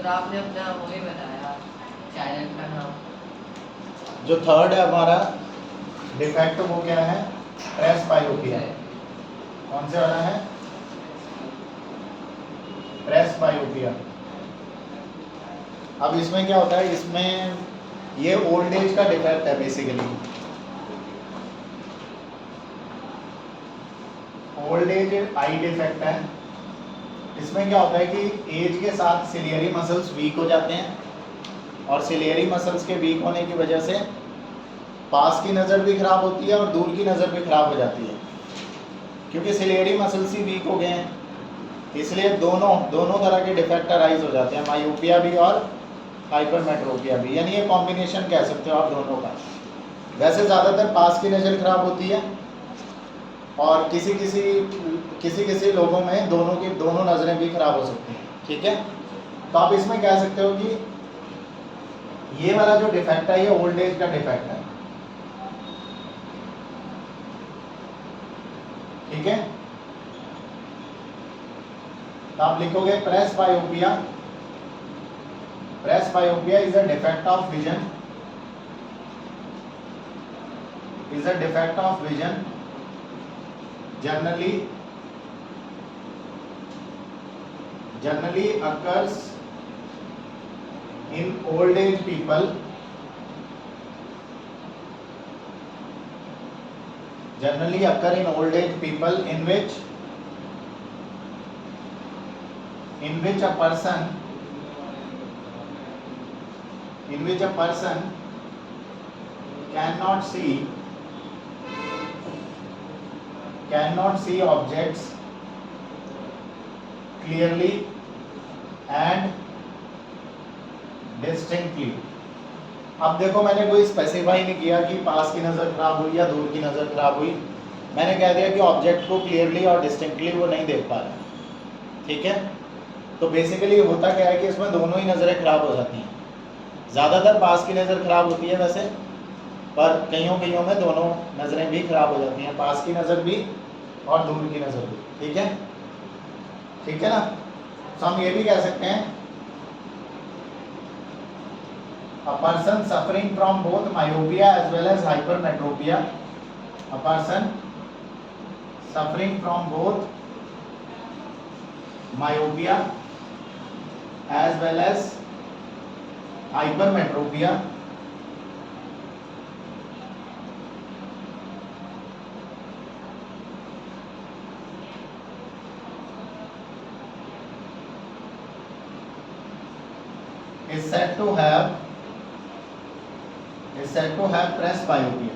तो आपने अपना वही बताया चैनल का नाम। जो थर्ड है हमारा डिफेक्ट वो क्या है? प्रेसबायोपिया। कौन से वाला है? प्रेसबायोपिया। अब इसमें क्या होता है, इसमें ये ओल्ड एज का डिफेक्ट है basically. Old age eye defect है। इसमें क्या होता है कि एज के साथ सिलियरी मसल्स वीक हो जाते हैं, और सिलियरी मसल्स के वीक होने की वजह से पास की नज़र भी खराब होती है और दूर की नज़र भी खराब हो जाती है, क्योंकि सिलियरी मसल्स ही वीक हो गए हैं। इसलिए दोनों तरह के डिफेक्ट अराइज हो जाते हैं, मायोपिया भी और हाइपरमेट्रोपिया भी, यानी ये कॉम्बिनेशन कह सकते हो आप दोनों का। वैसे ज़्यादातर पास की नज़र खराब होती है, और किसी किसी लोगों में दोनों नज़रें भी खराब हो सकती हैं। ठीक है, तो आप इसमें कह सकते हो कि ये वाला जो डिफेक्ट है ये ओल्ड एज का डिफेक्ट है। ठीक है, तो आप लिखोगे presbyopia. Presbyopia is a defect of vision, is a defect of vision generally occurs in old age people, generally occur in old age people in which a person cannot see objects clearly and distinctly। अब देखो, मैंने कोई specify नहीं किया कि पास की नज़र खराब हुई या दूर की नज़र खराब हुई, मैंने कह दिया कि ऑब्जेक्ट को क्लियरली और डिस्टिंक्टली वो नहीं देख पा रहा। ठीक है, तो बेसिकली होता क्या है कि इसमें दोनों ही नज़रें खराब हो जाती हैं। ज़्यादातर पास की नज़र खराब होती है वैसे, पर कईयों में दोनों नज़रें भी खराब हो जाती हैं, पास की नज़र भी और दूर की नज़र भी। ठीक है ना। तो हम ये भी कह सकते हैं a person suffering from both myopia as well as hypermetropia, a person suffering from both myopia as well as hypermetropia is said to have presbyopia।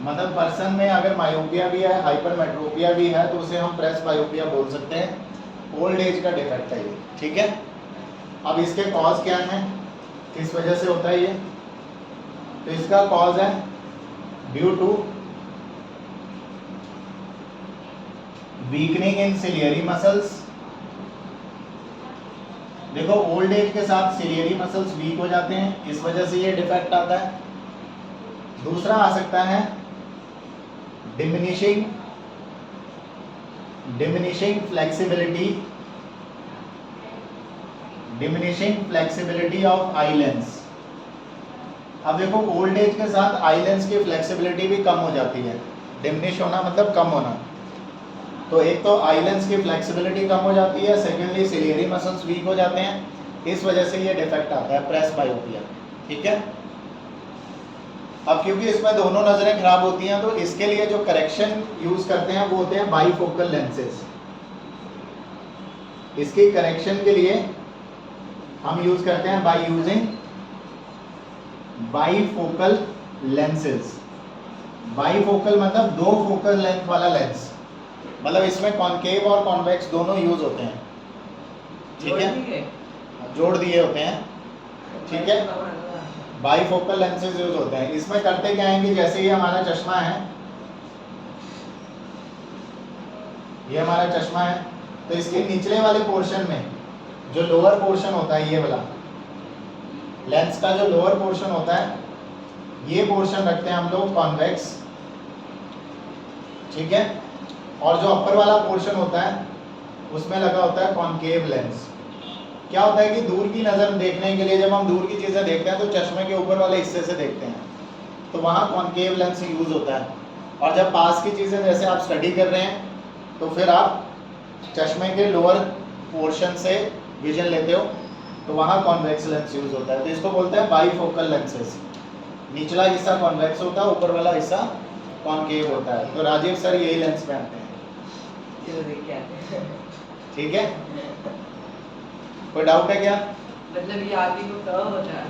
मतलब पर्सन में अगर मायोपिया भी है, हाइपरमेट्रोपिया भी है, तो उसे हम प्रेसबायोपिया बोल सकते हैं। ओल्ड एज का डिफेक्ट है ये। ठीक है, अब इसके कॉज क्या हैं, किस वजह से होता है ये? तो इसका कॉज है due to weakening in ciliary muscles. देखो, ओल्ड एज के साथ सिलियरी मसल्स वीक हो जाते हैं, इस वजह से ये डिफेक्ट आता है। दूसरा आ सकता है diminishing flexibility of eye lens. अब देखो, ओल्ड एज के साथ आई लेंस की फ्लेक्सिबिलिटी भी कम हो जाती है। डिमिनिश होना मतलब कम होना। तो एक तो आई लेंस की फ्लेक्सिबिलिटी कम हो जाती है, सेकेंडली सिलियरी मसल्स वीक हो जाते हैं, इस वजह से ये डिफेक्ट आता है प्रेसबायोपिया। ठीक है, अब क्योंकि इसमें दोनों नजरें खराब होती हैं, तो इसके लिए जो करेक्शन यूज करते हैं वो होते हैं बाईफोकल लेंसेज। इसकी करेक्शन के लिए हम यूज करते हैं by using bifocal lenses. Bifocal मतलब दो फोकल लेंथ वाला लेंस, मतलब इसमें कॉनकेव और कॉन्वेक्स दोनों यूज होते हैं। ठीक है, जोड़ दिए होते हैं। ठीक है, बाईफोकल लेंसेज यूज होते हैं। इसमें करते क्या है कि जैसे ये हमारा चश्मा है, ये हमारा चश्मा है, तो इसके निचले वाले पोर्शन में जो लोअर पोर्शन होता है, ये वाला लेंस का जो लोअर पोर्शन होता है, ये पोर्शन रखते हैं हम लोग कॉन्वेक्स। ठीक है, और जो अपर वाला पोर्शन होता है उसमें लगा होता है कॉनकेव लेंस। क्या होता है कि दूर की नज़र देखने के लिए जब हम दूर की चीज़ें देखते हैं तो चश्मे के ऊपर वाले हिस्से से देखते हैं, तो वहाँ कॉनकेव लेंस यूज़ होता है। और जब पास की चीज़ें जैसे आप स्टडी कर रहे हैं तो फिर आप चश्मे के लोअर पोर्शन से विजन लेते हो, तो वहाँ कॉन्वेक्स लेंस यूज़ होता है। तो इसको बोलते हैं बाईफोकल लेंसेज। निचला हिस्सा कॉन्वेक्स होता है, ऊपर वाला हिस्सा कॉनकेव होता है। तो राजीव सर यही लेंस पहनते हैं, चलो देख के आते हैं। ठीक है? कोई डाउट है क्या? मतलब ये आगे को कर्व होता है?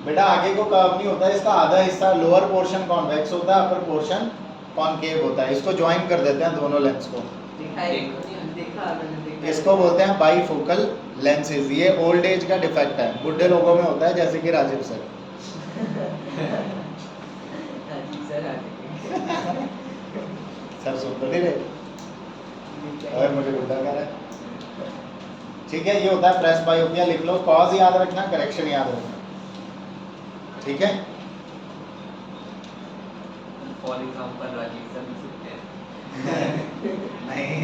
बेटा आगे को कर्व नहीं होता है, इसका आधा हिस्सा लोअर पोर्शन कॉन्वेक्स होता है, अपर पोर्शन कॉनकेव होता है। इसको ज्वाइन कर देते हैं दोनों लेंस को, देखा मैंने देखा। इसको बोलते हैं बाईफोकल लेंसेज। ये ओल्ड एज का डिफेक्ट है, बुढ़े लोगों में होता है, जैसे कि राजीव सर। सर आगे सर सुन तो नहीं रहे, और मुझे बुढ़ा कह रहा है। ठीक है, ये होता है प्रेस बायोपिया। लिख लो, कॉज याद रखना, करेक्शन याद रखना, ठीक है? फॉर एग्जांपल राजीव सर लिख सकते हैं। नहीं।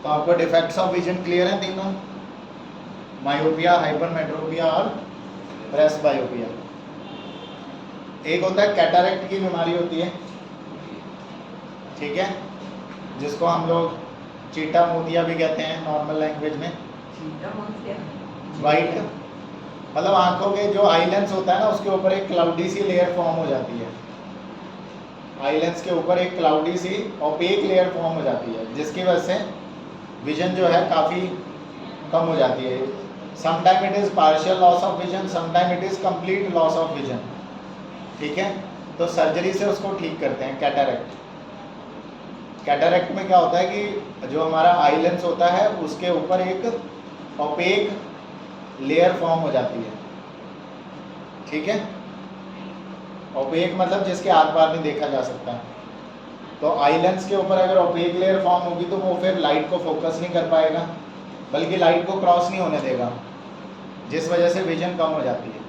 तो आपको डिफेक्ट्स ऑफ विजन क्लियर हैं तीनों? मायोपिया, हाइपरमेट्रोपिया और प्रेस बायोपिया। एक होता है कैटरेक्ट की बीमारी होती है, ठीक है, जिसको हम लोग चीटा मोतिया भी कहते हैं नॉर्मल लैंग्वेज में। वाइट मतलब आंखों के जो आई लेंस होता है ना, उसके ऊपर एक क्लाउडी सी लेयर फॉर्म हो जाती है। आई लेंस के ऊपर एक क्लाउडी सी ओपेक लेयर फॉर्म हो जाती है, जिसकी वजह से विजन जो है काफ़ी कम हो जाती है। Sometime it is partial loss of vision, sometime it is complete loss of vision, ठीक है? तो सर्जरी से उसको ठीक करते हैं, कैटरेक्ट। कैटरेक्ट में क्या होता है कि जो हमारा आई लेंस होता है उसके ऊपर एक ओपेक लेयर फॉर्म हो जाती है, ठीक है? ओपेक मतलब जिसके आर पार नहीं देखा जा सकता। तो आई लेंस के ऊपर अगर ओपेक लेयर फॉर्म होगी तो वो फिर लाइट को फोकस नहीं कर पाएगा, बल्कि लाइट को क्रॉस नहीं होने देगा, जिस वजह से विजन कम हो जाती है।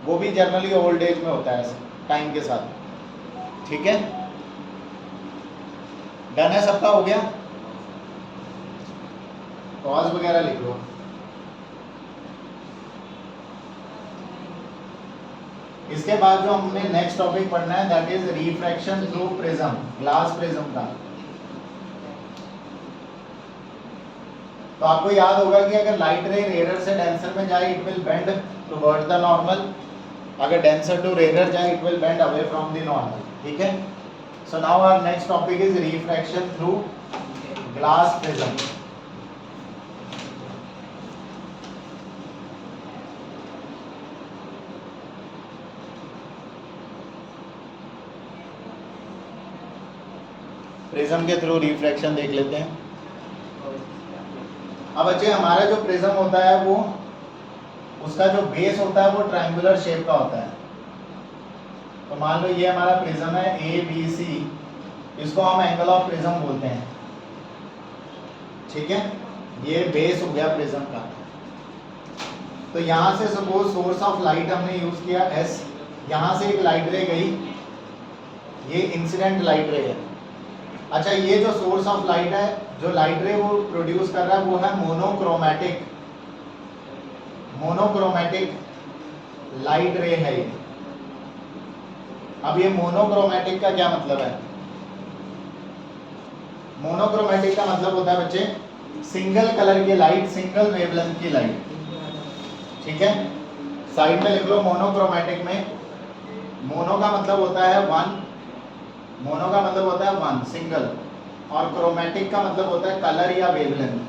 वो भी जनरली ओल्ड एज में होता है टाइम के साथ, ठीक है? डन है, सबका हो गया? कॉज वगैरह लिख लो। इसके बाद जो हमने नेक्स्ट टॉपिक पढ़ना है that is refraction through prism, glass prism का। तो आपको याद होगा कि अगर लाइट रे रेयर से डेंसर में जाए it will bend toward the normal, अगर डेंसर टू रेयर जाए it will bend away from the normal, ठीक है? So now our next topic is refraction through glass prism. Prism के थ्रू रिफ्रैक्शन देख लेते हैं। अब बच्चे हमारा जो प्रिज्म होता है वो उसका जो बेस होता है वो ट्रायंगुलर शेप का होता है। तो मान लो ये हमारा प्रिज्म है ए बी सी, इसको हम एंगल ऑफ प्रिज्म बोलते हैं, ठीक है? ये बेस हो गया प्रिज्म का। तो यहाँ से सपोज सोर्स ऑफ लाइट हमने यूज किया एस, यहाँ से एक लाइट रे गई, ये इंसिडेंट लाइट रे है। अच्छा, ये जो सोर्स ऑफ लाइट है, जो लाइट रे वो प्रोड्यूस कर रहा है वो है मोनोक्रोमैटिक, मोनोक्रोमैटिक लाइट रे है ये। अब ये मोनोक्रोमैटिक का क्या मतलब है? मोनोक्रोमैटिक का मतलब होता है बच्चे सिंगल कलर की लाइट, सिंगल वेवलेंथ की लाइट, ठीक है? साइड में लिख लो मोनोक्रोमैटिक में, मोनो का मतलब होता है वन, मोनो का मतलब होता है वन, सिंगल, और क्रोमैटिक का मतलब होता है कलर या वेवलेंथ।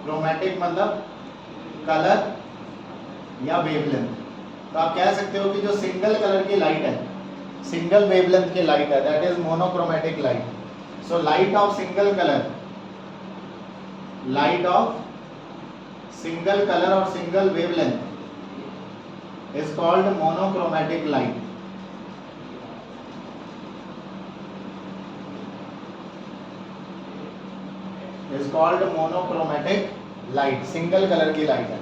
क्रोमेटिक मतलब कलर या वेवलेंथ। तो आप कह सकते हो कि जो सिंगल कलर की लाइट है, सिंगल वेवलेंथ की लाइट है, that is monochromatic light. So light of single colour, light of single colour और single wavelength is called monochromatic light. Is called monochromatic light. Single colour की light है,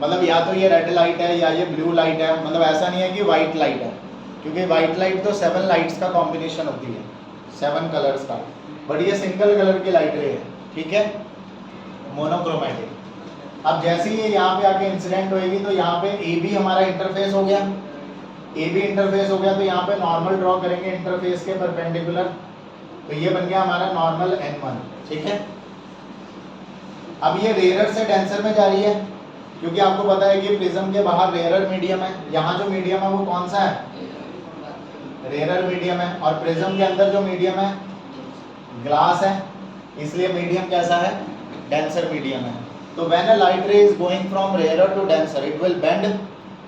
मतलब या तो ये रेड लाइट है या ये ब्लू लाइट है, मतलब ऐसा नहीं है कि व्हाइट लाइट है, क्योंकि व्हाइट लाइट तो 7 लाइट्स का कॉम्बिनेशन होती है, 7 कलर्स का, बट ये सिंगल कलर की लाइट रे है, ठीक है, मोनोक्रोमेटिक। अब जैसे ही ये यहाँ पे आके इंसिडेंट होएगी तो यहाँ पे ए बी हमारा इंटरफेस हो गया, ए बी इंटरफेस हो गया, तो यहाँ पे नॉर्मल ड्रॉ करेंगे इंटरफेस के परपेंडिकुलर, तो ये बन गया हमारा नॉर्मल N1, ठीक है। अब ये रेयरर से डेंसर में जा रही है, क्योंकि आपको पता है कि प्रिज्म के बाहर रेयरर मीडियम है, यहाँ जो मीडियम है वो कौन सा है, रेयरर मीडियम है, और प्रिज्म के अंदर जो मीडियम है ग्लास है, इसलिए मीडियम कैसा है, डेंसर मीडियम है। तो when a light ray is going from rarer to denser it will bend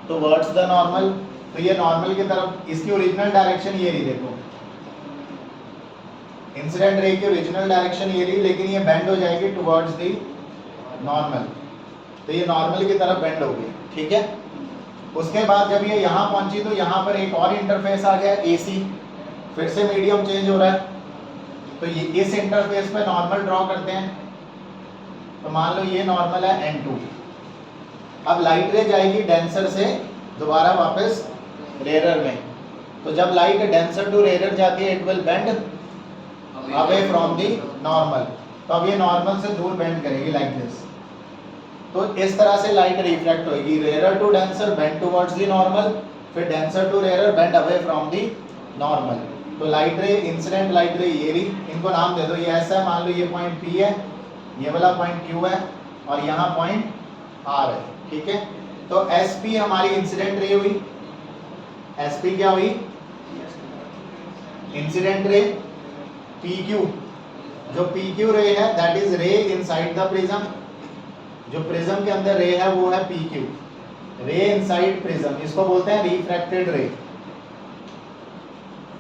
towards the normal. तो ये नॉर्मल की तरफ, इसकी ओरिजिनल डायरेक्शन ये रही, देखो इंसिडेंट रे की ओरिजिनल डायरेक्शन ये रही, लेकिन ये बेंड हो जाएगी टुवर्ड्स द नॉर्मल, तो ये नॉर्मल की तरफ बेंड हो गई, ठीक है। उसके बाद जब ये यहाँ पहुंची तो यहाँ पर एक और इंटरफेस आ गया AC, फिर से मीडियम चेंज हो रहा है, तो ये इस इंटरफेस पे नॉर्मल ड्रॉ करते हैं, तो मान लो ये नॉर्मल है N2। अब लाइट रे जाएगी डेंसर से दोबारा वापस रेयरर में, तो जब लाइट डेंसर टू रेयरर जाती है it will bend away from the normal, तो अब ये नॉर्मल से दूर बेंड करेगी लाइक दिस। तो इस तरह से लाइट रिफ्रैक्ट होगी, rarer to denser bend towards the normal, फिर denser to rarer bend away from the normal. तो light ray, incident light ray ये रही, इनको नाम दे दो, ये ऐसा है, मान लो ये पॉइंट P है, ये वाला पॉइंट Q है, और यहाँ पॉइंट R है, ठीक है। तो SP हमारी इंसिडेंट रे हुई, SP क्या हुई, इंसिडेंट रे। PQ, जो PQ रे है दैट इज रे इनसाइड द प्रिज्म, जो प्रिज्म के अंदर रे है वो है PQ, रे इनसाइड प्रिज्म, इसको बोलते हैं रिफ्रैक्टेड रे,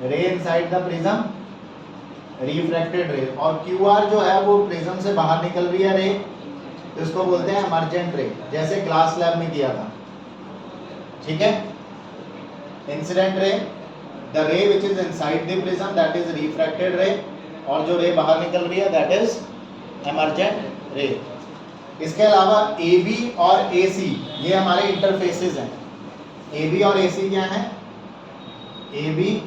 रे इनसाइड द प्रिज्म, रिफ्रैक्टेड रे। और QR जो है वो प्रिज्म से बाहर निकल रही है रे, तो इसको बोलते हैं इमर्जेंट रे, जैसे क्लास लैब में किया था, ठीक है। इंसिडेंट रे, द रे which is inside the prism that is refracted रे, और जो रे बाहर निकल रही है दैट इज इमर्जेंट रे। इसके अलावा AB और AC ये हमारे इंटरफेसेस हैं। AB और AC क्या हैं, AB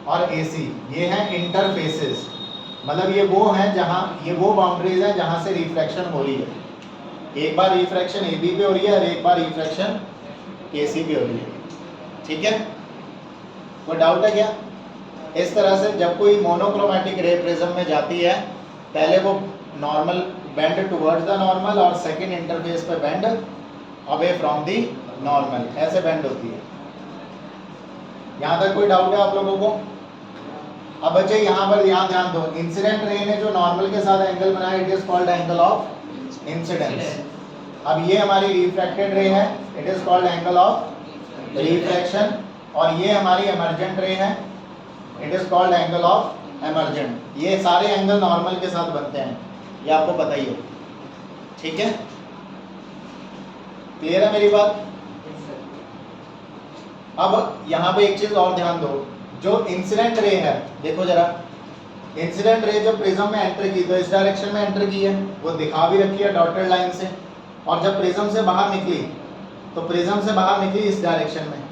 और AC ये हैं इंटरफेसेस, मतलब ये वो हैं जहां, ये वो बाउंड्रीज हैं जहां से रिफ्रैक्शन हो रही है। एक बार रिफ्रैक्शन AB पे हो रही है और एक बार रिफ्रैक्शन AC पे हो रही है, ठीक है। कोई डाउट है क्या? इस तरह से जब कोई मोनोक्रोमेटिक रे प्रिज्म में जाती है, पहले वो normal bend towards the normal, और सेकंड इंटरफेस पे bend away from the normal, ऐसे बेंड होती है। यहाँ तक कोई डाउट है आप लोगों को? अब बच्चे यहाँ पर ध्यान दो, इंसिडेंट रे ने जो नॉर्मल के साथ एंगल बनाया it is called angle of incidence. अब ये हमारी रिफ्रैक्टेड रे है, it is called angle of refraction, और ये हमारी इमर्जेंट रे है, it is called angle of emergent. ये सारे एंगल नॉर्मल के साथ बनते हैं, ये आपको पता ही है, ठीक है। क्लियर है मेरी बात? अब यहाँ पे एक चीज और ध्यान दो, जो इंसिडेंट रे है, देखो जरा, इंसिडेंट रे जो प्रिज्म में एंटर की तो इस डायरेक्शन में एंटर की है, वो दिखा भी रखी है डॉटेड लाइन से, और जब प्रिज्म से बाहर निकली तो प्रिज्म से बाहर निकली इस डायरेक्शन में,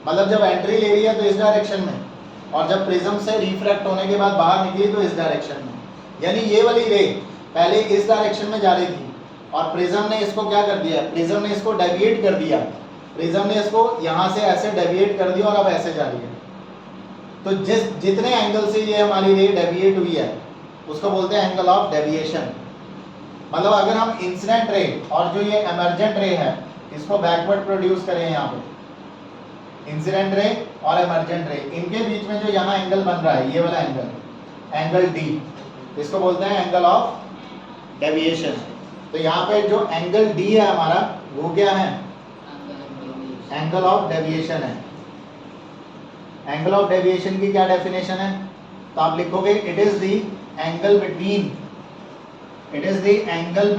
मतलब जब एंट्री ले रही है तो इस डायरेक्शन में, और जब प्रिज्म से रिफ्रैक्ट होने के बाद बाहर निकली तो इस डायरेक्शन में। यानी ये वाली रे पहले इस डायरेक्शन में जा रही थी, और प्रिज्म ने इसको क्या कर दिया, प्रिज्म ने इसको डेविएट कर दिया, प्रिज्म ने इसको यहाँ से ऐसे डेविएट कर दिया और अब ऐसे जा रही है। तो जितने एंगल से ये हमारी रे डेविएट हुई है उसको बोलते हैं एंगल ऑफ डेविएशन। मतलब अगर हम इंसिडेंट रे और जो ये इमर्जेंट रे है इसको बैकवर्ड प्रोड्यूस करें, यहाँ पे इंसिडेंट रे और इमर्जेंट रे, इनके बीच में जो यहाँ एंगल बन रहा है, ये वाला एंगल, एंगल D, इसको बोलते हैं एंगल ऑफ डेविएशन। तो यहाँ पे जो एंगल डी है हमारा वो क्या है, एंगल ऑफ डेविएशन है। एंगल ऑफ डेविएशन की क्या डेफिनेशन है, तो आप लिखोगे it is the angle between, it is the angle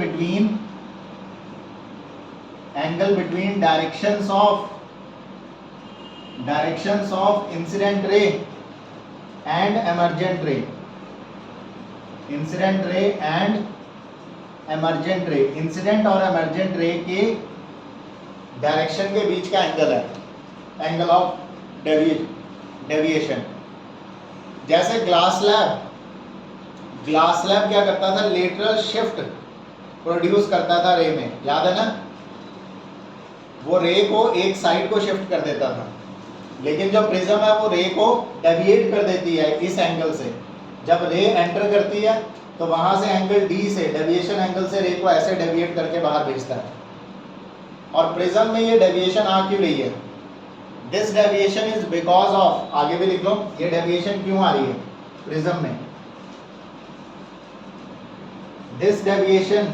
between directions of incident ray and emergent रे, इंसिडेंट रे एंड एमर्जेंट रे, इंसिडेंट और एमर्जेंट रे के डायरेक्शन के बीच का एंगल है, एंगल ऑफ डेविएशन। जैसे ग्लास लैब क्या करता था, लेटरल शिफ्ट प्रोड्यूस करता था रे में, याद है ना, वो रे को एक साइड को शिफ्ट कर देता था। लेकिन जो प्रिज्म है वो रे को डेविएट कर देती है इस एंगल से। जब रे एंटर करती है तो वहां से एंगल डी से, डेविएशन एंगल से रे को ऐसे डेविएट करके बाहर भेजता है। और प्रिज्म में ये डेविएशन आ क्यों रही है, this deviation is because of, आगे भी लिख लो, ये डेविएशन क्यों आ रही है प्रिज्म में, this deviation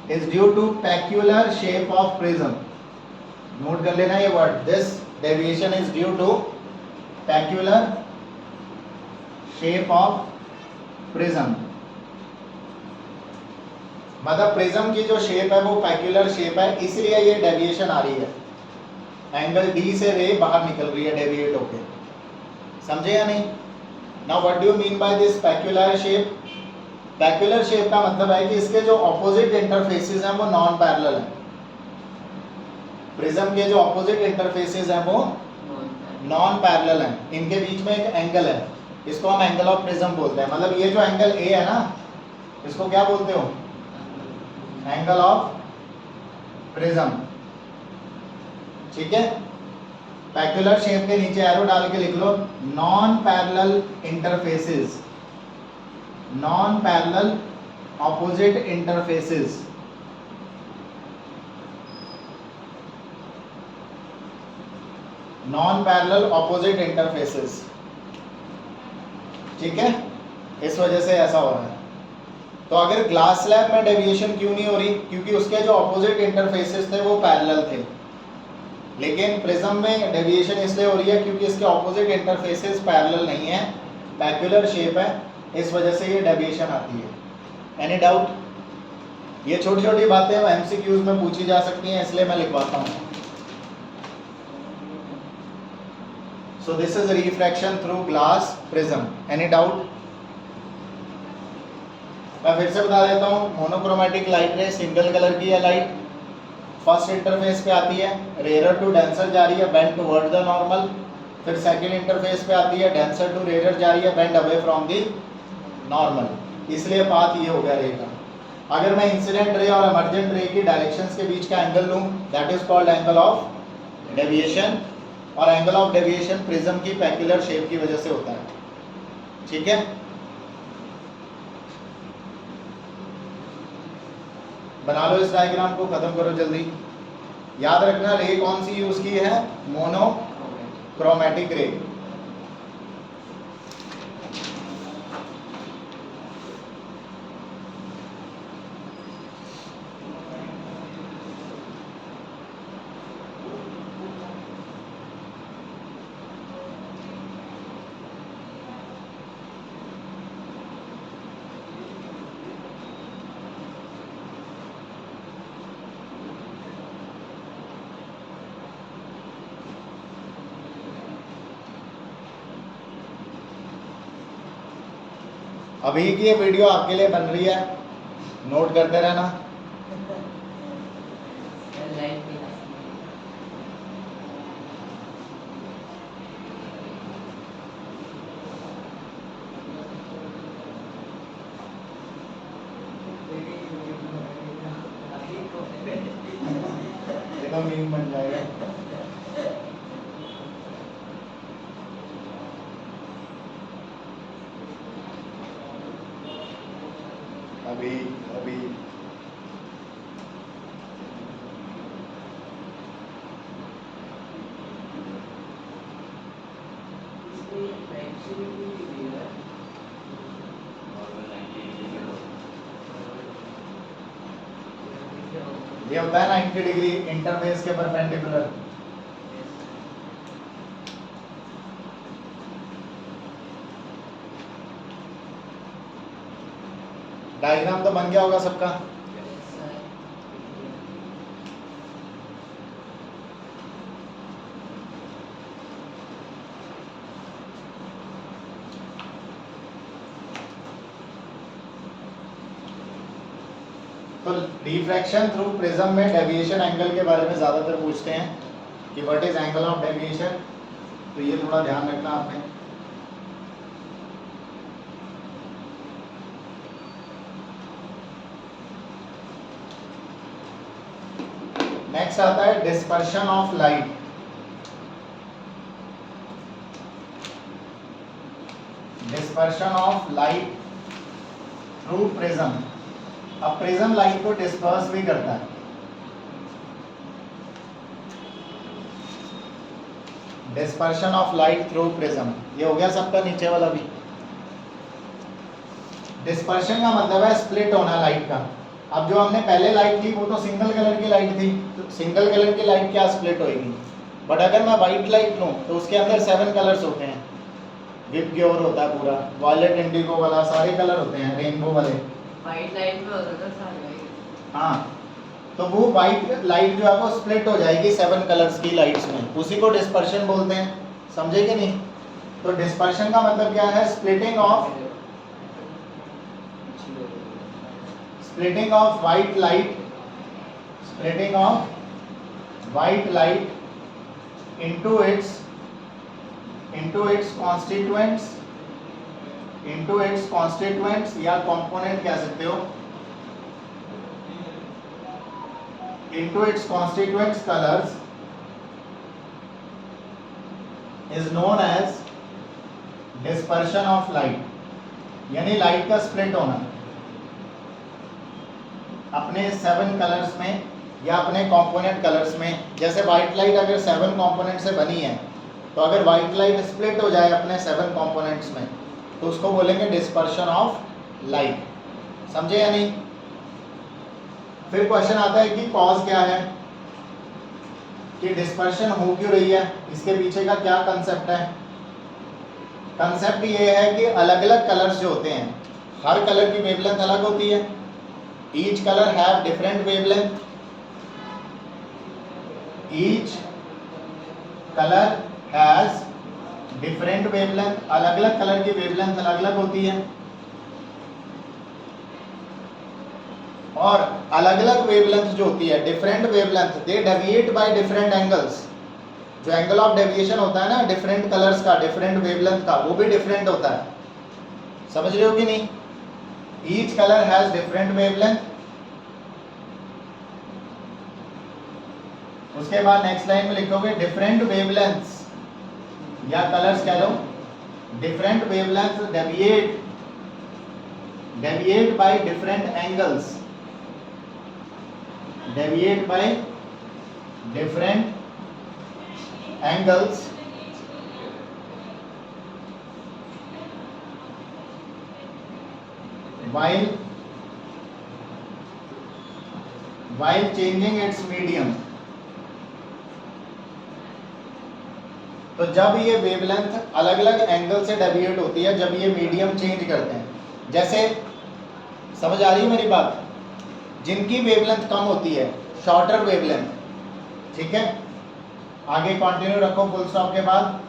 is due to peculiar shape of prism। Note कर लेना ये word, this deviation is due to peculiar shape of prism। मतलब प्रिज्म की जो शेप है वो पेक्यूलर शेप है, इसलिए ये डेविएशन आ रही है, एंगल डी से रे बाहर निकल रही है डेविएट होके, समझे या नहीं। Now what do you mean by this peculiar shape, peculiar shape का मतलब है कि इसके जो ऑपोजिट इंटरफेसेस हैं वो नॉन पैरेलल हैं। प्रिज्म के जो ऑपोजिट इंटरफेसेस हैं वो नॉन पैरेलल हैं, इनके बीच में एक एंगल है, इसको हम एंगल ऑफ प्रिज्म बोलते हैं। मतलब ये जो एंगल ए है ना, इसको क्या बोलते हो, एंगल ऑफ प्रिज्म, ठीक है। पैक्युलर शेप के नीचे एरो डाल के लिख लो, non parallel interfaces, non parallel opposite interfaces. Non parallel opposite interfaces, ठीक है, इस वजह से ऐसा हो रहा है। तो अगर ग्लास स्लैब में डेविएशन क्यों नहीं हो रही, क्योंकि उसके जो ऑपोजिट इंटरफेसेस थे वो पैरेलल थे। लेकिन प्रिज्म में डेविएशन इसलिए हो रही है क्योंकि इसके ऑपोजिट इंटरफेसेस पैरेलल नहीं है, पैक्युलर शेप है, इस वजह से ये डेविएशन आती है। एनी डाउट, ये छोटी छोटी बातें एमसीक्यूज में पूछी जा सकती हैं, इसलिए मैं लिखवाता हूँ। So this is refraction through glass prism. Any doubt, मैं फिर से बता देता हूँ, मोनोक्रोमेटिक लाइट रे सिंगल कलर की है लाइट, फर्स्ट इंटरफेस पे आती है, रेयर टू डेंसर जा रही है, बेंड टुवर्ड द नॉर्मल। फिर सेकंड इंटरफेस पे आती है, डेंसर टू रेयर जा रही है, bend away from the normal. इसलिए पाथ ये हो गया रे का। अगर मैं इंसिडेंट रे और एमर्जेंट रे की डायरेक्शंस के बीच का एंगल लूं, that is called angle of deviation. और एंगल ऑफ डेविएशन प्रिज्म की पैक्युलर शेप की वजह से होता है, ठीक है। बना लो इस डायग्राम को, खत्म करो जल्दी। याद रखना रे कौन सी यूज की है, मोनोक्रोमेटिक रे। अभी की ये वीडियो आपके लिए बन रही है, नोट करते रहना। देखो मीम बन जाएगा। अभी अभी ये होता है 90 डिग्री इंटरफेस के परपेंडिकुलर। डायग्राम तो बन गया होगा सबका। तो रिफ्रैक्शन थ्रू प्रिज्म में डेविएशन एंगल के बारे में ज़्यादातर पूछते हैं कि what is angle of deviation, तो ये थोड़ा ध्यान रखना आपने। नेक्स्ट आता है dispersion of light. Dispersion of light through prism. अब प्रिज्म लाइट को डिस्पर्स भी करता है। Dispersion of light through prism, ये हो गया सबका नीचे वाला भी। डिस्पर्शन का मतलब है स्प्लिट होना लाइट का। अब जो हमने पहले लाइट ली वो तो सिंगल कलर की लाइट थी, तो सिंगल कलर की लाइट क्या स्प्लिट होएगी। बट अगर मैं वाइट लाइट लूँ तो उसके अंदर 7 कलर्स होते हैं, विप ग्योर होता है पूरा, वायलेट इंडिगो वाला, सारे कलर होते हैं, रेनबो वाले। वाइट लाइट में होता था सारे लाइट। हाँ, तो वो वाइट लाइट जो है वो स्प्लिट हो जाएगी 7 कलर्स की लाइट्स में, उसी को डिस्पर्शन बोलते हैं। समझे कि नहीं? तो डिस्पर्शन का मतलब क्या है? Splitting of white light, splitting of white light into its constituents या component कह सकते हो, into its constituents colors is known as dispersion of light, यानी लाइट का स्प्लिट होना अपने 7 कलर्स में या अपने कंपोनेंट कलर्स में। जैसे वाइट लाइट अगर 7 कंपोनेंट से बनी है, तो अगर वाइट लाइट स्प्लिट हो जाए अपने 7 कंपोनेंट्स में, तो उसको बोलेंगे डिस्पर्शन ऑफ लाइट। समझे या नहीं? फिर क्वेश्चन आता है कि कॉज क्या है, कि डिस्पर्शन हो क्यों रही है, इसके पीछे का क्या कंसेप्ट है। कंसेप्ट ये है कि अलग अलग कलर्स जो होते हैं, हर कलर की वेवलेंथ अलग होती है। Each colour have different wavelength, each colour has different wavelength, अलग अलग कलर की वेवलेंथ अलग अलग होती है। और अलग अलग वेवलेंथ जो होती है, different wavelength, they deviate by different angles. जो एंगल ऑफ डेविएशन होता है ना डिफरेंट कलर्स का, डिफरेंट वेवलेंथ का, वो भी डिफरेंट होता है। समझ रहे हो कि नहीं? Each colour has different wavelength. उसके बाद नेक्स्ट लाइन में लिखोगे डिफरेंट वेवलेंथ्स या कलर्स कह लो, different wavelength deviate by different angles, deviate by different angles while changing its medium। तो जब ये वेवलेंथ अलग अलग एंगल से डेविएट होती है, जब ये मीडियम चेंज करते हैं। जैसे समझ आ रही है मेरी बात? जिनकी वेवलेंथ कम होती है, शॉर्टर वेवलेंथ, ठीक है, आगे कंटिन्यू रखो फुल स्टॉप के बाद।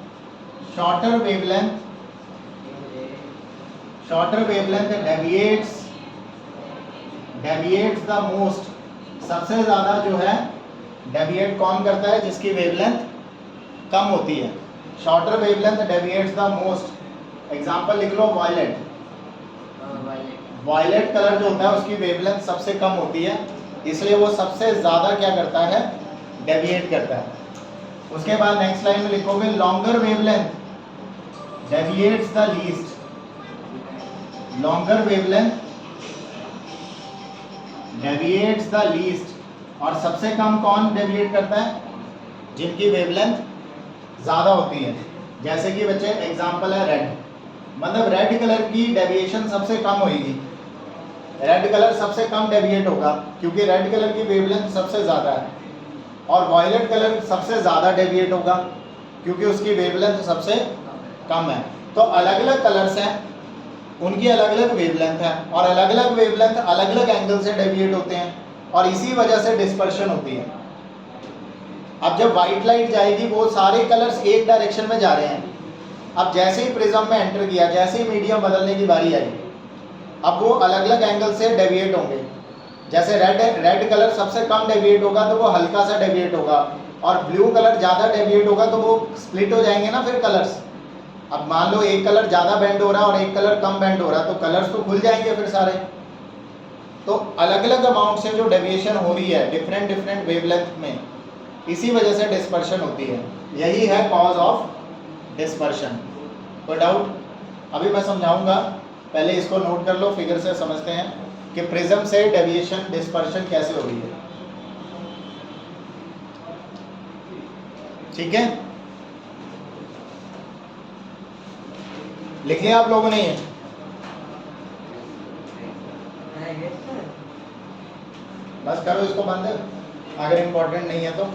Shorter wavelength deviates the most. सबसे ज्यादा जो है डेविएट कौन करता है? जिसकी वेवलेंथ कम होती है। Shorter wavelength deviates the most. Example लिख लो, वायलेट। वायलेट कलर जो होता है उसकी वेवलेंथ सबसे कम होती है, इसलिए वो सबसे ज्यादा क्या करता है? डेविएट करता है। उसके बाद नेक्स्ट लाइन में लिखोगे longer wavelength deviates the least. Longer wavelength deviates the least. और सबसे कम कौन डेविएट करता है? जिनकी वेवलेंथ ज्यादा होती है। जैसे कि बच्चे एग्जांपल है रेड, मतलब रेड कलर की डेविएशन सबसे कम होगी। रेड कलर सबसे कम डेविएट होगा क्योंकि रेड कलर की वेवलेंथ सबसे ज़्यादा है, और वॉयलेट कलर सबसे ज़्यादा डेविएट होगा क्योंकि उसकी वेवलेंथ सबसे कम है। तो अलग अलग कलर्स हैं, उनकी अलग अलग वेवलेंथ है, और अलग अलग वेवलेंथ अलग अलग एंगल से डेविएट होते हैं, और इसी वजह से डिस्पर्शन होती है। अब जब व्हाइट लाइट जाएगी वो सारे कलर्स एक डायरेक्शन में जा रहे हैं। अब जैसे ही प्रिज्म में एंटर किया, जैसे ही मीडियम बदलने की बारी आई, अब वो अलग अलग एंगल से डेविएट होंगे। जैसे रेड कलर सबसे कम डेविएट होगा तो वो हल्का सा डेविएट होगा, और ब्लू कलर ज़्यादा डेविएट होगा तो वो स्प्लिट हो जाएंगे ना फिर कलर्स। अब मान लो एक कलर ज़्यादा बेंड हो रहा है और एक कलर कम बेंड हो रहा है, तो कलर्स तो खुल जाएंगे फिर सारे। तो अलग अलग अमाउंट से जो डेविएशन हो रही है डिफरेंट डिफरेंट वेवलेंथ में, इसी वजह से डिस्पर्शन होती है। यही है कॉज ऑफ डिस्पर्शन। कोई डाउट? अभी मैं समझाऊंगा, पहले इसको नोट कर लो, फिगर से समझते हैं कि प्रिज्म से डेविएशन डिस्पर्शन कैसे हो रही है। ठीक है, लिख लिया आप लोगों ने ये? बस करो इसको बंद, अगर इम्पोर्टेंट नहीं है तो।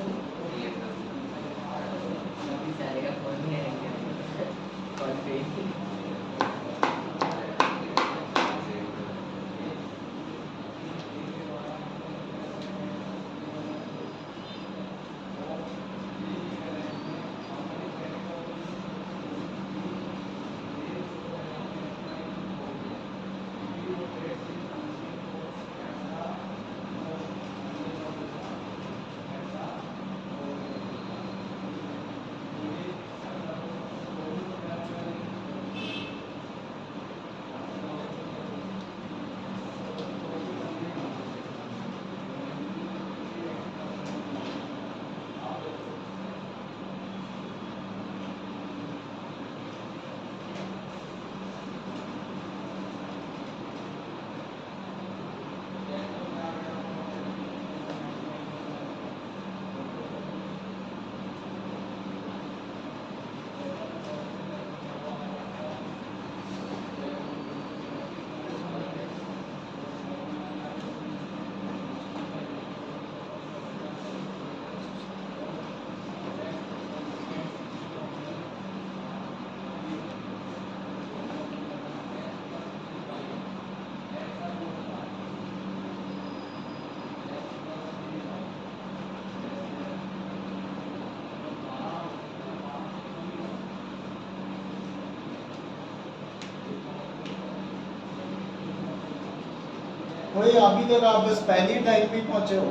वही अभी तक आप बस पहली टाइप में पहुंचे हो।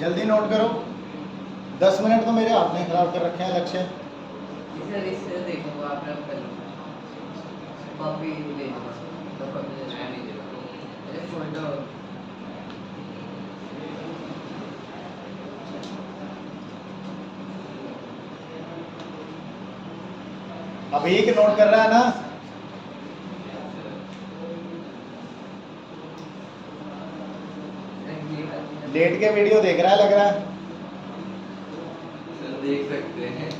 जल्दी नोट करो, 10 मिनट तो मेरे हाथ में खराब कर रखे हैं लक्ष्य। इससे देखो आप कॉपी ले फोटो। अब एक नोट कर रहा है ना? लेट के वीडियो देख रहा है लग रहा है। सर देख सकते हैं।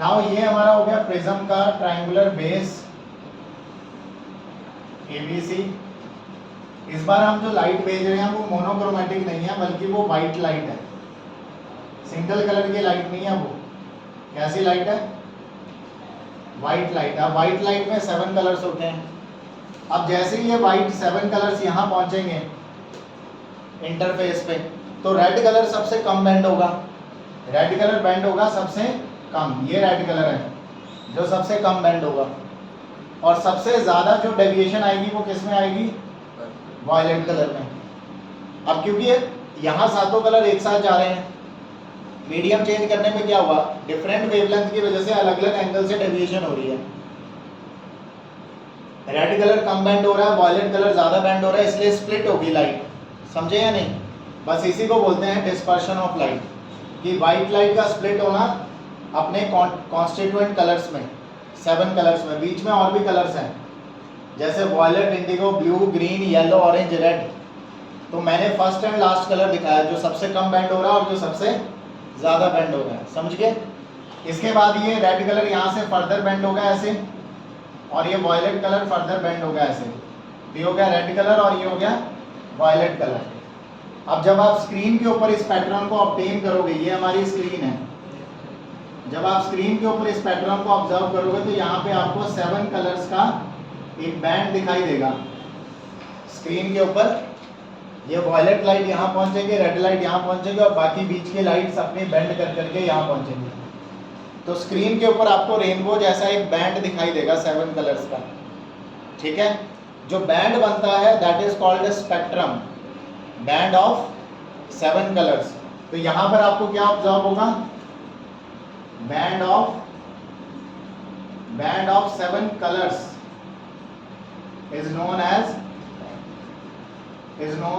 नाउ ये हमारा हो गया प्रिज्म का ट्रायंगुलर बेस ABC। इस बार हम जो लाइट भेज रहे हैं वो मोनोक्रोमेटिक नहीं है, बल्कि वो वाइट लाइट है, सिंगल कलर की लाइट नहीं है। वो कैसी लाइट है? White light. अब व्हाइट लाइट में 7 कलर्स होते हैं। अब जैसे ही ये व्हाइट 7 कलर्स यहाँ पहुंचेंगे इंटरफेस पे, तो रेड कलर सबसे कम बेंड होगा। रेड कलर बेंड होगा सबसे कम, ये रेड कलर है जो सबसे कम बेंड होगा। और सबसे ज्यादा जो डेविएशन आएगी वो किस में आएगी? वायलेट कलर में। अब क्योंकि यहाँ सातों कलर एक साथ जा रहे हैं, मीडियम चेंज करने में क्या हुआ? डिफरेंट वेवलेंथ की वजह से अलग अलग एंगल से डेविएशन हो रही है। रेड कलर कम बेंड हो रहा है, वायलेट कलर ज्यादा बेंड हो रहा है, इसलिए स्प्लिट होगी लाइट। समझे या नहीं? बस इसी को बोलते हैं डिस्पर्शन ऑफ लाइट, कि व्हाइट लाइट का स्प्लिट होना अपने कॉन्स्टिट्यूएंट कलर्स में, 7 कलर्स में। बीच में और भी कलर्स हैं जैसे violet, indigo, blue, green, yellow, orange, red. तो मैंने फर्स्ट एंड लास्ट कलर दिखाया जो सबसे कम बेंड हो रहा है और जो सबसे ज्यादा बेंड हो रहा है। समझ गए? इसके बाद ये रेड कलर यहाँ से फर्दर बेंड होगा ऐसे, और ये वायलेट कलर फर्दर बेंड होगा ऐसे। ये हो गया रेड कलर और ये हो गया वायलेट कलर। अब जब आप स्क्रीन के ऊपर इस पैटर्न को ऑब्टेन करोगे, ये हमारी स्क्रीन है, जब आप स्क्रीन के ऊपर इस पैटर्न को ऑब्जर्व करोगे तो यहाँ पे आपको 7 कलर्स का एक बैंड दिखाई देगा स्क्रीन के ऊपर। ये वायलेट लाइट यहाँ पहुंचेगी, रेड लाइट यहाँ पहुंचेगी, और बाकी बीच की लाइट्स अपनी बेंड कर करके यहाँ पहुंचेंगी। तो स्क्रीन के ऊपर आपको रेनबो जैसा एक बैंड दिखाई देगा 7 कलर्स का। ठीक है? जो बैंड बनता है that is called spectrum, band of 7 colours. तो यहाँ पर आपको क्या ऑब्जर्व होगा? Band of 7 colours is known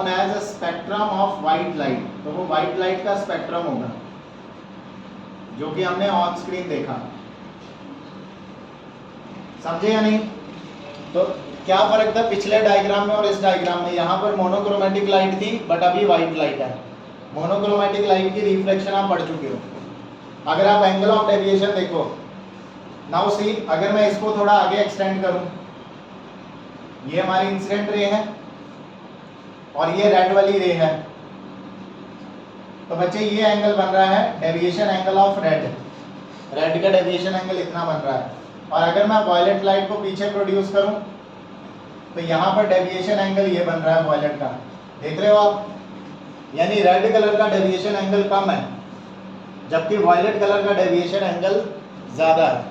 as spectrum of white light. तो वो व्हाइट लाइट का स्पेक्ट्रम होगा जो कि हमने ऑन स्क्रीन देखा। समझे या नहीं? तो क्या फर्क था पिछले डायग्राम में और इस डायग्राम में? यहाँ पर मोनोक्रोमेटिक लाइट थी बट अभी व्हाइट लाइट है। मोनोक्रोमेटिक लाइट की रिफ्लेक्शन आप पढ़ चुके हो। अगर आप एंगल ऑफ डेविएशन देखो, नाउ सी, अगर मैं इसको थोड़ा आगे एक्सटेंड करूं, ये हमारी इंसिडेंट रे है और ये रेड वाली रे है, तो बच्चे ये एंगल बन रहा है deviation angle of red. Red का डेविएशन एंगल इतना बन रहा है। और अगर मैं वायलेट लाइट को पीछे प्रोड्यूस करूं तो यहाँ पर डेविएशन एंगल ये बन रहा है वायलेट का। देख रहे हो आप? यानी रेड कलर का डेविएशन एंगल कम है जबकि वायलेट कलर का डेविएशन एंगल ज्यादा है।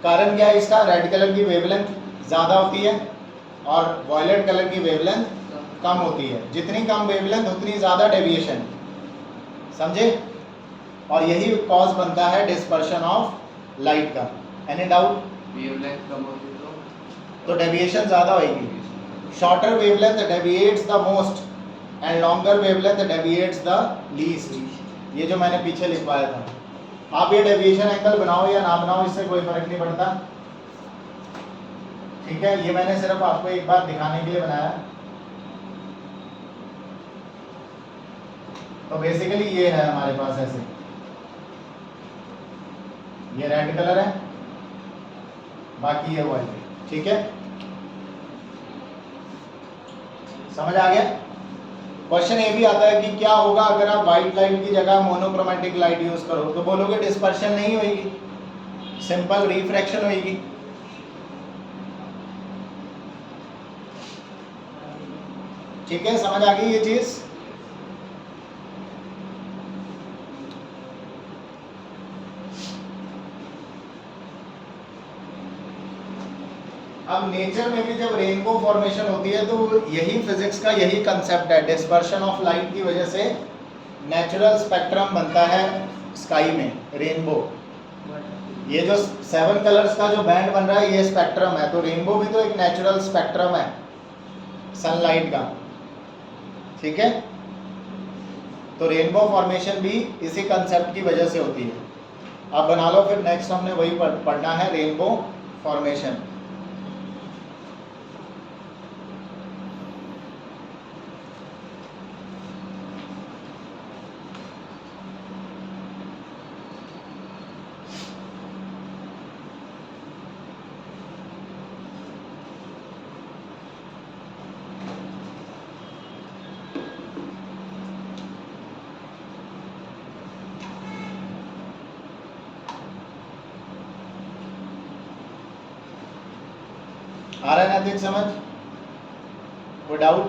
कारण क्या है इसका? रेड कलर की वेवलेंथ ज्यादा होती है और वायलेट कलर की वेवलेंथ कम होती है। जितनी कम वेवलेंथ उतनी ज्यादा डेविएशन। समझे? और यही कॉज बनता है डिस्पर्शन ऑफ लाइट का। Any doubt? वेवलेंथ कम होती तो डेविएशन ज्यादा होगी। Shorter wavelength deviates the most and longer wavelength deviates the least. ये जो मैंने पीछे लिखवाया था। आप ये डेविएशन एंगल बनाओ या ना बनाओ, इससे कोई फर्क नहीं पड़ता। ठीक है? ये मैंने सिर्फ आपको एक बार दिखाने के लिए बनाया। तो बेसिकली ये है हमारे पास ऐसे, ये रेड कलर है, बाकी ये वाइट। ठीक है? समझ आ गया? क्वेश्चन ये भी आता है कि क्या होगा अगर आप व्हाइट लाइट की जगह मोनोक्रोमेटिक लाइट यूज करो? तो बोलोगे डिस्पर्शन नहीं होगी, सिंपल रिफ्रैक्शन होगी। ठीक है? समझ आ गई ये चीज? अब नेचर में भी जब रेनबो फॉर्मेशन होती है तो यही फिजिक्स का यही कंसेप्ट है। डिस्पर्शन ऑफ लाइट की वजह से नेचुरल स्पेक्ट्रम बनता है स्काई में, रेनबो। ये जो 7 कलर्स का जो बैंड बन रहा है ये स्पेक्ट्रम है। तो रेनबो भी तो एक नेचुरल स्पेक्ट्रम है सनलाइट का। ठीक है? तो रेनबो फॉर्मेशन भी इसी कंसेप्ट की वजह से होती है। अब बना लो फिर, नेक्स्ट हमने वही पढ़ना है, रेनबो फॉर्मेशन। आ रहा है नैतिक समझ? कोई डाउट?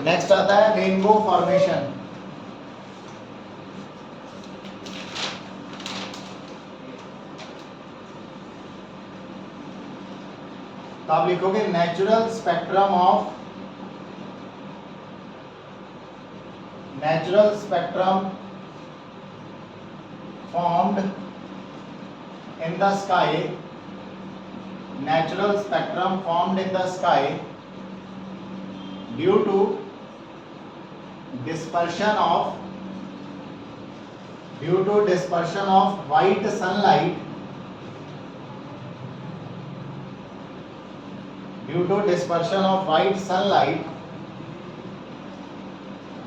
नेक्स्ट आता है रेनबो फॉर्मेशन। तो आप लिखोगे natural spectrum formed in the sky, natural spectrum formed in the sky due to dispersion of white sunlight,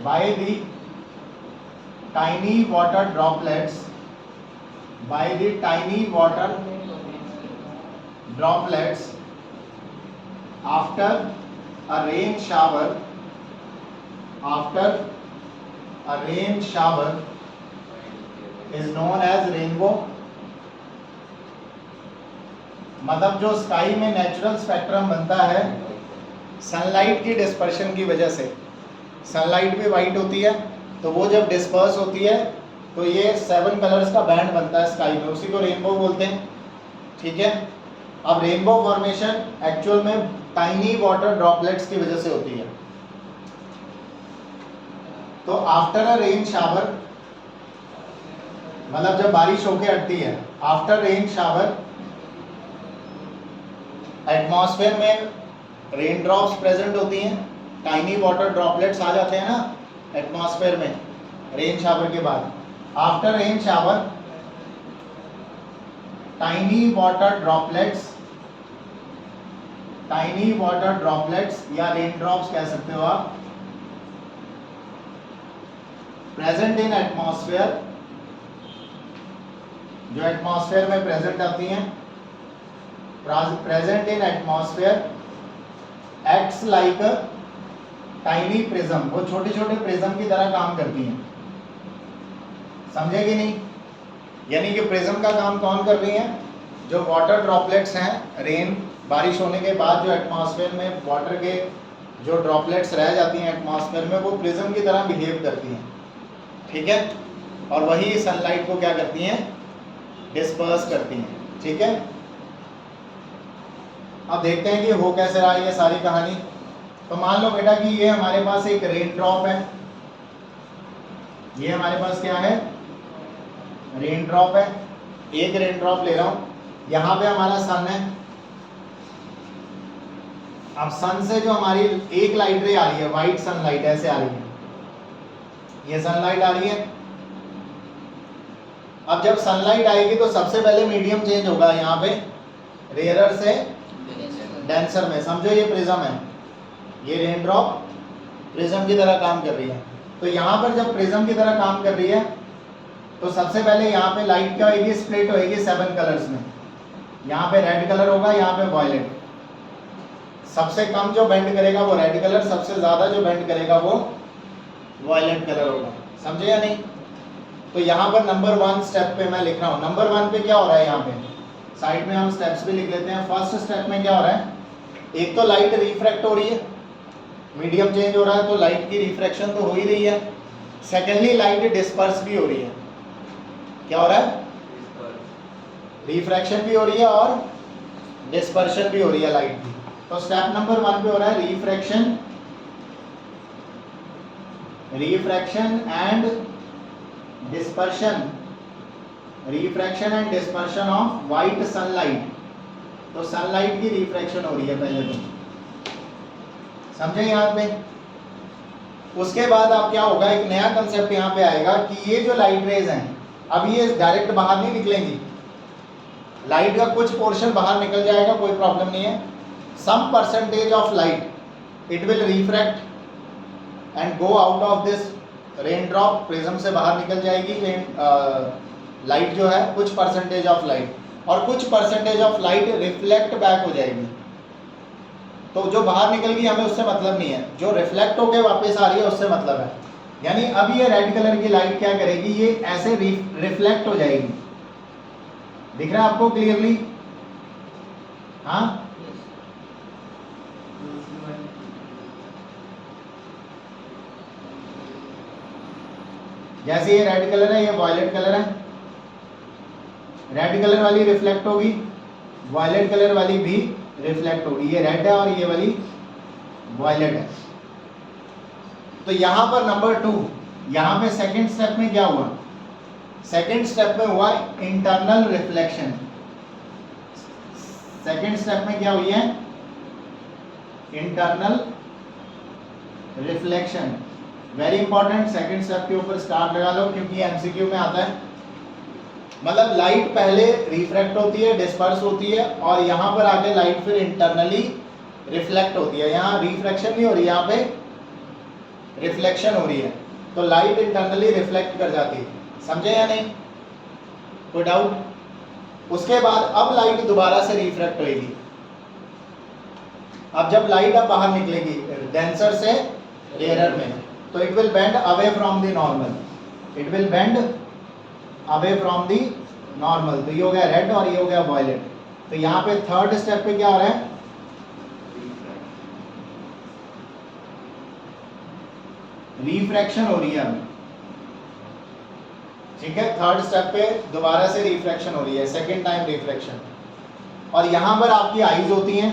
by the tiny water droplets after a rain shower is known as rainbow। मतलब जो sky में natural spectrum बनता है sunlight की dispersion की वजह से, sunlight भी वाइट होती है तो वो जब डिस्पर्स होती है तो ये 7 कलर्स का बैंड बनता है स्काई में, उसी को रेनबो बोलते हैं। ठीक है, अब रेनबो फॉर्मेशन एक्चुअल में टाइनी वाटर ड्रॉपलेट्स की वजह से होती है। तो आफ्टर अ रेन शावर, मतलब जब बारिश होके हटती है, आफ्टर रेन शावर एटमॉस्फेयर में रेन ड्रॉप्स प्रेजेंट होती हैं, टाइनी वाटर ड्रॉपलेट्स आ जाते हैं ना एटमॉस्फेयर में रेन शावर के बाद। After rain shower tiny water droplets या रेन ड्रॉप्स कह सकते हो आप, प्रेजेंट इन एटमॉस्फेयर, जो एटमॉस्फेयर में प्रेजेंट आती हैं, present in atmosphere acts like a tiny prism, वो छोटे छोटे प्रिज्म की तरह काम करती हैं। समझे कि नहीं? यानी कि प्रिज्म का काम कौन कर रही हैं? जो वाटर ड्रॉपलेट्स हैं, रेन बारिश होने के बाद जो एटमॉस्फेयर में वाटर के जो ड्रॉपलेट्स रह जाती हैं एटमॉस्फेयर में, वो प्रिज्म की तरह बिहेव करती हैं। ठीक है, और वही सनलाइट को क्या करती हैं? डिस्पर्स करती हैं। ठीक है, अब देखते हैं कि हो कैसे रहा है ये सारी कहानी। तो मान लो बेटा कि ये हमारे पास एक रेन ड्रॉप है, ये हमारे पास क्या है? रेन ड्रॉप है। एक रेन ड्रॉप ले रहा हूं, यहां पे हमारा सन है। अब सन से जो हमारी एक लाइट रे आ रही है, व्हाइट सनलाइट ऐसे आ रही है, ये सनलाइट आ रही है। अब जब सनलाइट आएगी तो सबसे पहले मीडियम चेंज होगा यहाँ पे, रेयरर से डेंसर में। समझो ये प्रिज्म है, ये रेन ड्रॉप प्रिज्म की तरह काम कर रही है। तो यहाँ पर जब प्रिज्म की तरह काम कर रही है तो सबसे पहले यहाँ पे लाइट क्या होगी? स्प्लिट होगी 7 कलर्स में। यहाँ पे रेड कलर होगा, यहाँ पे वॉयलेट। सबसे कम जो बेंड करेगा वो रेड कलर, सबसे ज्यादा जो बेंड करेगा वो वॉयलेट कलर होगा। समझे या नहीं? तो यहाँ पर नंबर 1 स्टेप पे मैं लिख रहा हूँ। नंबर 1 पे क्या हो रहा है? यहाँ पे साइड में हम स्टेप्स भी लिख लेते हैं। फर्स्ट स्टेप में क्या हो रहा है? एक तो लाइट रिफ्रैक्ट हो रही है, मीडियम चेंज हो रहा है तो लाइट की रिफ्रैक्शन तो हो ही रही है। सेकेंडली लाइट डिस्पर्स भी हो रही है। क्या हो रहा है? रिफ्रैक्शन भी हो रही है और डिस्पर्शन भी हो रही है लाइट की। तो स्टेप नंबर 1 पे हो रहा है refraction and dispersion of white sunlight. तो सनलाइट की रिफ्रैक्शन हो रही है पहले तो, समझे यहाँ पे? उसके बाद अब क्या होगा? एक नया कंसेप्ट यहाँ पे आएगा कि ये जो लाइट रेज हैं, अब ये डायरेक्ट बाहर नहीं निकलेंगी, लाइट का कुछ पोर्शन बाहर निकल जाएगा, कोई प्रॉब्लम नहीं है। Some percentage of light it will refract and go out of this rain drop prism से बाहर निकल जाएगी, लाइट जो है कुछ परसेंटेज ऑफ लाइट, और कुछ percentage of light reflect back हो जाएगी। तो जो बाहर निकल गई हमें उससे मतलब नहीं है, जो रिफ्लेक्ट होकर वापस आ रही है उससे मतलब है। यानी अब ये रेड कलर की लाइट क्या करेगी, ये ऐसे रिफ्लेक्ट हो जाएगी। दिख रहा है आपको क्लियरली? हाँ, जैसे ये रेड कलर है, ये वायलेट कलर है, रेड कलर वाली रिफ्लेक्ट होगी, वायलेट कलर वाली भी रिफ्लेक्ट होगी। ये रेड है और ये वाली वायलेट है। तो यहां पर नंबर 2, यहां पे सेकंड स्टेप में क्या हुआ, सेकंड स्टेप में हुआ इंटरनल रिफ्लेक्शन। सेकंड स्टेप में क्या हुई है, internal reflection. Very important, second step के ऊपर स्टार लगा लो क्योंकि एमसीक्यू में आता है। मतलब लाइट पहले रिफ्रैक्ट होती है, डिस्पर्स होती है, और यहां पर आके लाइट फिर इंटरनली रिफ्लेक्ट होती है। यहां रिफ्रैक्शन नहीं हो रही, यहां पे रिफ्लेक्शन हो रही है। तो लाइट इंटरनली रिफ्लेक्ट कर जाती है, समझे या नहीं? कोई डाउट? उसके बाद अब लाइट दोबारा से रिफ्रैक्ट होगी। अब जब लाइट अब बाहर निकलेगी डेंसर से रेयरर में, तो it will bend away from the normal, it will bend away from the normal. तो ये हो गया रेड और ये हो गया वायलेट। तो यहाँ पे थर्ड स्टेप पे क्या हो रहा है, रिफ्रैक्शन हो रही है अभी, ठीक है। थर्ड स्टेप पे दोबारा से रिफ्रैक्शन हो रही है, सेकेंड टाइम रिफ्रैक्शन। और यहां पर आपकी आईज होती हैं,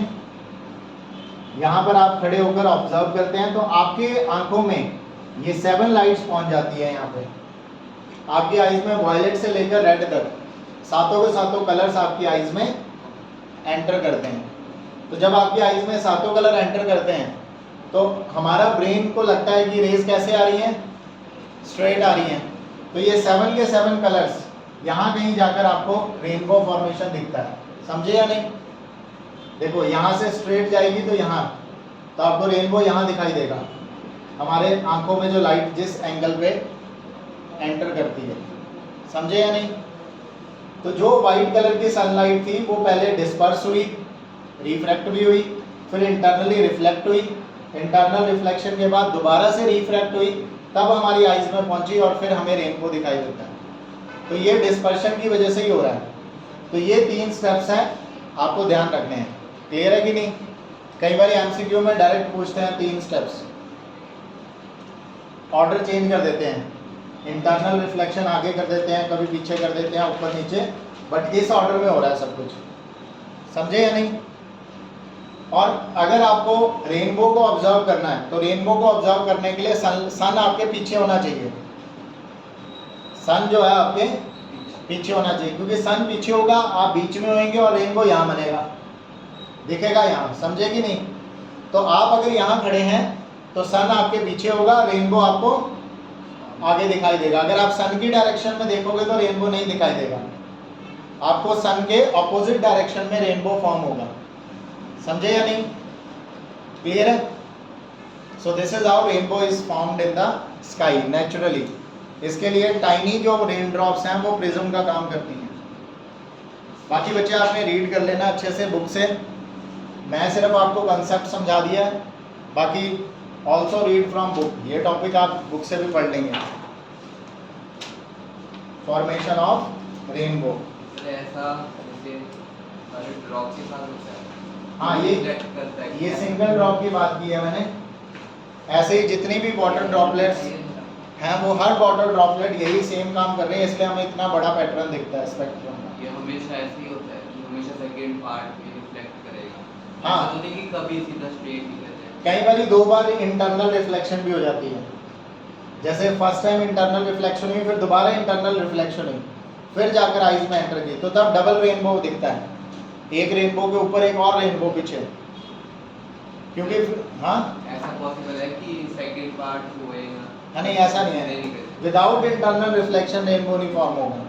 यहां पर आप खड़े होकर ऑब्जर्व करते हैं तो आपके आंखों में ये 7 लाइट्स पहुंच जाती है। यहाँ पे आपकी आईज में वायलेट से लेकर रेड तक सातों के सातों कलर्स आपकी आईज में एंटर करते हैं। तो जब आपकी आईज में सातों कलर एंटर करते हैं तो हमारा ब्रेन को लगता है कि रेज कैसे आ रही हैं, स्ट्रेट आ रही हैं। तो ये 7 के 7 कलर्स यहाँ कहीं जाकर आपको रेनबो फॉर्मेशन दिखता है, समझे या नहीं? देखो यहाँ से स्ट्रेट जाएगी तो यहाँ, तो आपको रेनबो यहाँ दिखाई देगा, हमारे आंखों में जो लाइट जिस एंगल पे एंटर करती है, समझे या नहीं? तो जो वाइट कलर की सनलाइट थी वो पहले डिस्पर्स हुई, रिफ्रैक्ट भी हुई, फिर इंटरनली रिफ्लेक्ट हुई, इंटरनल रिफ्लेक्शन के बाद दोबारा से रिफ्रैक्ट हुई, तब हमारी आईज में पहुंची और फिर हमें रेनबो दिखाई देता है। तो ये डिस्पर्शन की वजह से ही हो रहा है। तो ये 3 स्टेप्स हैं, आपको ध्यान रखने हैं। क्लियर है कि नहीं? कई बार एमसीक्यू में डायरेक्ट पूछते हैं 3 स्टेप्स, ऑर्डर चेंज कर देते हैं, इंटरनल रिफ्लेक्शन आगे कर देते हैं, कभी पीछे कर देते हैं, ऊपर नीचे, बट इस ऑर्डर में हो रहा है सब कुछ, समझे या नहीं? और अगर आपको रेनबो को ऑब्जर्व करना है तो रेनबो को ऑब्जर्व करने के लिए सन आपके पीछे होना चाहिए, सन जो है आपके पीछे होना चाहिए, क्योंकि सन पीछे होगा, आप बीच में होंगे और रेनबो यहाँ बनेगा, दिखेगा यहाँ, समझे कि नहीं? तो आप अगर यहाँ खड़े हैं तो सन आपके पीछे होगा, रेनबो आपको आगे दिखाई देगा। अगर आप सन की डायरेक्शन में देखोगे तो रेनबो नहीं दिखाई देगा, आपको सन के ऑपोजिट डायरेक्शन में रेनबो फॉर्म होगा, समझे या नहीं? क्लियर है? So this is how rainbow is formed in the sky naturally. इसके लिए टाइनी जो रेन ड्रॉप्स हैं वो प्रिज्म का काम करती हैं। बाकी बच्चे आपने रीड कर लेना अच्छे से बुक से, मैं सिर्फ आपको कंसेप्ट समझा दिया है, बाकी ऑल्सो रीड फ्रॉम बुक, ये टॉपिक आप बुक से भी पढ़ लेंगे। फॉर्मेशन ऑफ रेनबो ऐसा जैसे ड्रॉप के साथ होता है। हाँ, ये सिंगल ड्रॉप की बात की है मैंने। ऐसे ही जितनी भी वाटर ड्रॉपलेट्स हैं वो हर वाटर ड्रॉपलेट यही सेम काम कर रहे हैं, इसलिए हमें इतना बड़ा पैटर्न दिखता है स्पेक्ट्रम का। ये हमेशा ऐसे ही होता है कि हमेशा सेकंड पार्ट में रिफ्लेक्ट करेगा। हाँ, ऐसा नहीं कि कभी सीधा स्ट्रेट ही रहता है। कई बार 2 बार इंटरनल रिफ्लेक्शन भी हो जाती है, जैसे फर्स्ट टाइम इंटरनल रिफ्लेक्शन हुई, फिर दोबारा इंटरनल रिफ्लेक्शन हुई, फिर जाकर आइज में एंटर की, तो तब डबल रेनबो दिखता है, एक रेनबो के ऊपर एक और रेनबो पीछे, क्योंकि हाँ ऐसा पॉसिबल है कि सेकंड पार्ट होएगा। नहीं, ऐसा नहीं है, विदाउट इंटरनल रिफ्लेक्शन रेनबो नहीं फॉर्म होगा।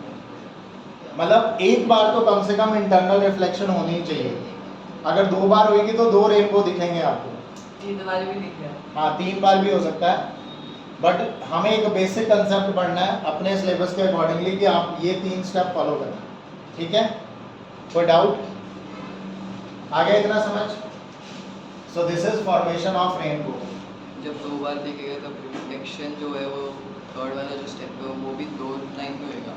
मतलब एक बार तो कम से कम इंटरनल रिफ्लेक्शन होनी ही चाहिए, अगर 2 बार होगी तो 2 रेनबो दिखेंगे आपको। 3 बार भी दिखे। हाँ, 3 बार भी हो सकता है, बट हमें एक बेसिक कंसेप्ट पढ़ना है अपने सिलेबस के अकॉर्डिंगली कि आप ये 3 स्टेप फॉलो करें, ठीक है? कोई डाउट? आ गया इतना समझ? So this is formation of rainbow. जब 2 बार देखेगा तो रिफ्लेक्शन जो है वो थर्ड वाला जो स्टेप है वो भी 2 टाइम में होएगा।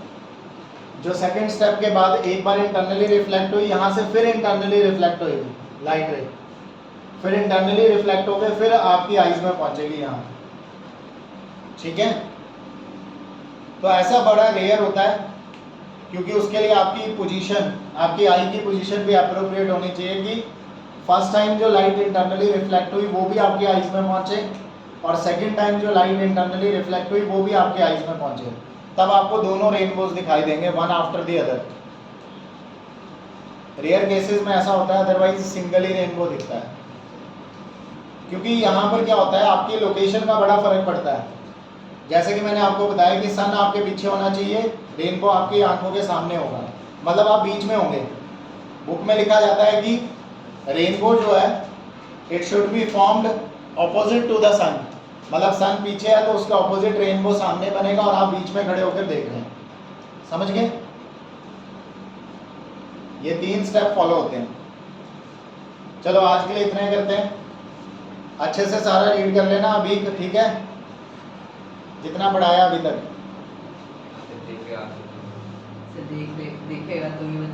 जो सेकंड स्टेप के बाद एक बार इंटरनली रिफ्लेक्ट हुई, यहाँ से फिर इंटरनली रिफ्लेक्ट होगी लाइट रे, फिर इंटरनली रिफ्लेक्ट होकर फिर आपकी आईज में पहुंचेगी यहाँ, ठीक है? तो ऐसा बड़ा रेयर होता है क्योंकि उसके लिए आपकी पोजीशन, आपकी आई की पोजीशन भी अप्रोप्रिएट होनी चाहिए कि फर्स्ट टाइम जो लाइट इंटरनली रिफ्लेक्ट हुई वो भी आपकी आईज में पहुंचे और सेकंड टाइम जो लाइट इंटरनली रिफ्लेक्ट हुई वो भी आपकी आईज में पहुंचे, तब आपको दोनों रेनबोज दिखाई देंगे one after the other. Rare cases में ऐसा होता है, अदरवाइज सिंगल ही रेनबो दिखता है। क्योंकि यहाँ पर क्या होता है, आपकी लोकेशन का बड़ा फर्क पड़ता है। जैसे कि मैंने आपको बताया कि सन आपके पीछे होना चाहिए, रेनबो आपकी आंखों के सामने होगा, मतलब आप बीच में होंगे। बुक में लिखा जाता है कि रेनबो जो है it should be formed opposite to the sun, मतलब सन पीछे है तो उसका ऑपोजिट रेनबो सामने बनेगा और आप बीच में खड़े होकर देख रहे हैं। समझ गए? ये 3 स्टेप फॉलो होते हैं। चलो आज के लिए इतना ही करते हैं, अच्छे से सारा रीड कर लेना अभी, ठीक है? जितना पढ़ाया अभी तक। देखेगा देखेगा तो ये